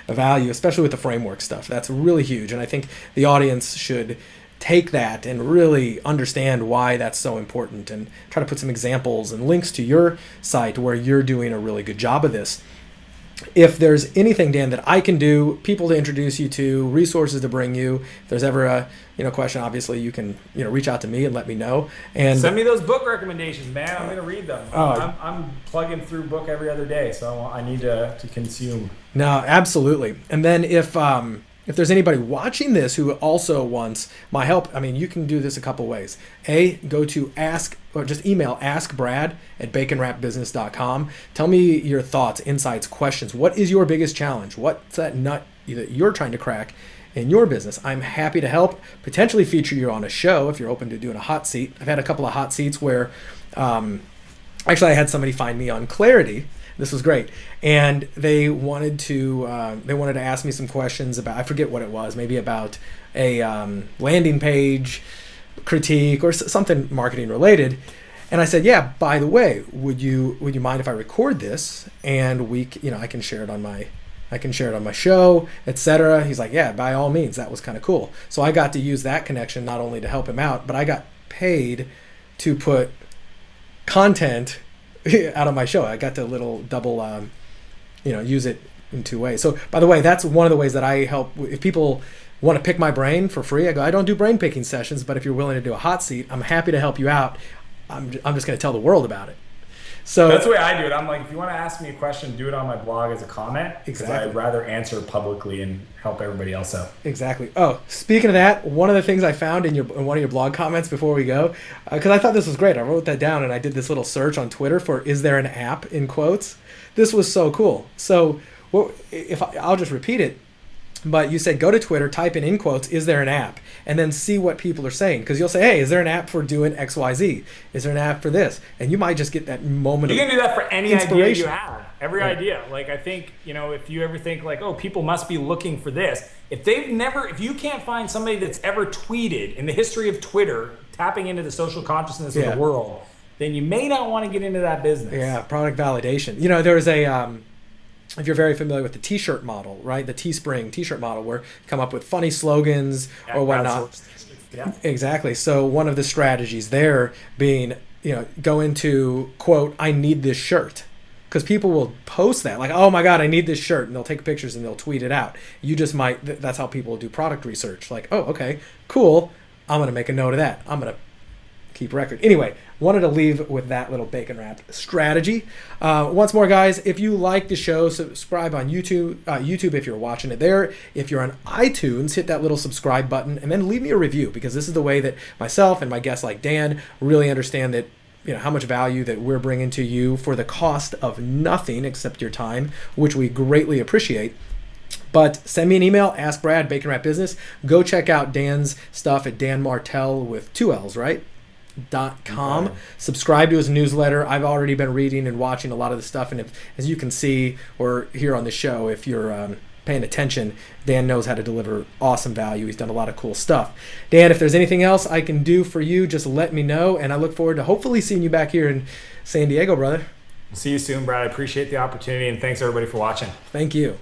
value, especially with the framework stuff. That's really huge, and I think the audience should take that and really understand why that's so important, and try to put some examples and links to your site where you're doing a really good job of this. If there's anything, Dan, that I can do, people to introduce you to, resources to bring you, if there's ever a question, obviously you can reach out to me and let me know. And send me those book recommendations, man. I'm going to read them. I'm plugging through book every other day, so I need to consume. No, absolutely. And then if there's anybody watching this who also wants my help, you can do this a couple ways. Go to just email askbrad@baconwrapbusiness.com. Tell me your thoughts, insights, questions. What is your biggest challenge? What's that nut that you're trying to crack in your business? I'm happy to help, potentially feature you on a show if you're open to doing a hot seat. I've had a couple of hot seats where, actually I had somebody find me on Clarity. This was great, and they wanted to ask me some questions about, I forget what it was, maybe about a landing page critique or something marketing related. And I said, yeah, by the way, would you mind if I record this and I can share it on my show, etc. He's like, yeah, by all means. That was kind of cool. So I got to use that connection not only to help him out, but I got paid to put content out of my show. I got to double use it in two ways. So by the way, that's one of the ways that I help. If people want to pick my brain for free, I don't do brain picking sessions, but if you're willing to do a hot seat, I'm happy to help you out. I'm just going to tell the world about it. So that's the way I do it. I'm like, if you want to ask me a question, do it on my blog as a comment. Exactly. I'd rather answer publicly and help everybody else out. Exactly. Oh, speaking of that, one of the things I found in one of your blog comments before we go, because I thought this was great. I wrote that down and I did this little search on Twitter for "Is there an app?" in quotes. This was so cool. So I'll just repeat it. But you said go to Twitter, type in quotes, "Is there an app?" and then see what people are saying. Because you'll say, hey, is there an app for doing XYZ? Is there an app for this? And you might just get that moment You can do that for any idea you have. Every right. idea. Like, I think, if you ever think like, oh, people must be looking for this. If you can't find somebody that's ever tweeted in the history of Twitter, tapping into the social consciousness of the world, then you may not want to get into that business. Yeah, product validation. There was a... if you're very familiar with the t-shirt model, right? The Teespring t-shirt model, where you come up with funny slogans or whatnot. Yeah. Exactly. So one of the strategies there being, go into, quote, "I need this shirt." Because people will post that, like, oh my God, I need this shirt. And they'll take pictures and they'll tweet it out. You just might, that's how people do product research. Like, oh, okay, cool. I'm going to make a note of that. I'm going to keep record. Anyway, wanted to leave with that little bacon wrap strategy. Once more, guys, if you like the show, subscribe on YouTube if you're watching it there. If you're on iTunes, hit that little subscribe button and then leave me a review, because this is the way that myself and my guests like Dan really understand that how much value that we're bringing to you for the cost of nothing except your time, which we greatly appreciate. But send me an email, Ask Brad, Bacon Wrap Business. Go check out Dan's stuff at Dan Martell with 2 L's, right? .com. Okay. Subscribe to his newsletter. I've already been reading and watching a lot of the stuff, and as you can see or hear on the show, if you're paying attention, Dan knows how to deliver awesome value. He's done a lot of cool stuff. Dan, if there's anything else I can do for you, just let me know, and I look forward to hopefully seeing you back here in San Diego, brother. See you soon, Brad. I appreciate the opportunity, and thanks everybody for watching. Thank you.